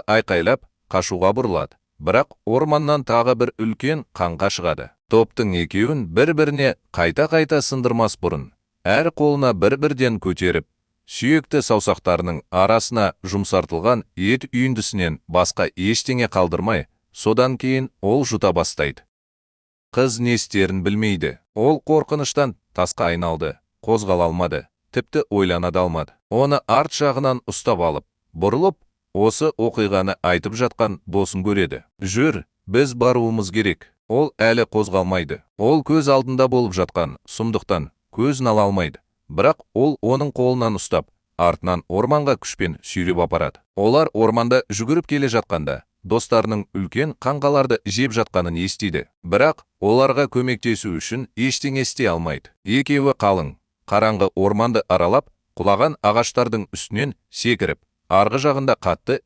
айқайлап қашуға бұрылады. Бірақ орманнан тағы бір үлкен қанға шығады. Топтың екеуін бір-біріне қайта-қайта сындырмас бұрын, әр қолына бір-бірден көтеріп, сүйекті саусақтарының арасына жұмсартылған ет үйіндісінен басқа ештеңе қалдырмай, содан кейін ол жұта бастайды. Қыз не істерін білмейді. Ол қорқыныштан тасқа айналды, қозғала алмады, тіпті ойлана да алмады. Оны арт жағынан ұстап алып, бұрылып, осы оқиғаны айтып жатқан досын көреді. Жүр, біз баруымыз керек. Ол әлі қозғалмайды. Ол көз алдында болып жатқан сұмдықтан көзін ала алмайды. Бірақ ол оның қолынан ұстап, артынан орманға күшпен сүйреп апарады. Олар орманда жүгіріп келе жатқанда, достарының үлкен қаңқаларды жеп жатқанын естиді. Бірақ оларға көмектесу үшін ештеңе істей алмайды. Екеуі қалың, қараңғы орманды аралап, құлаған ағаштардың үстінен секіріп, арғы жағында қатты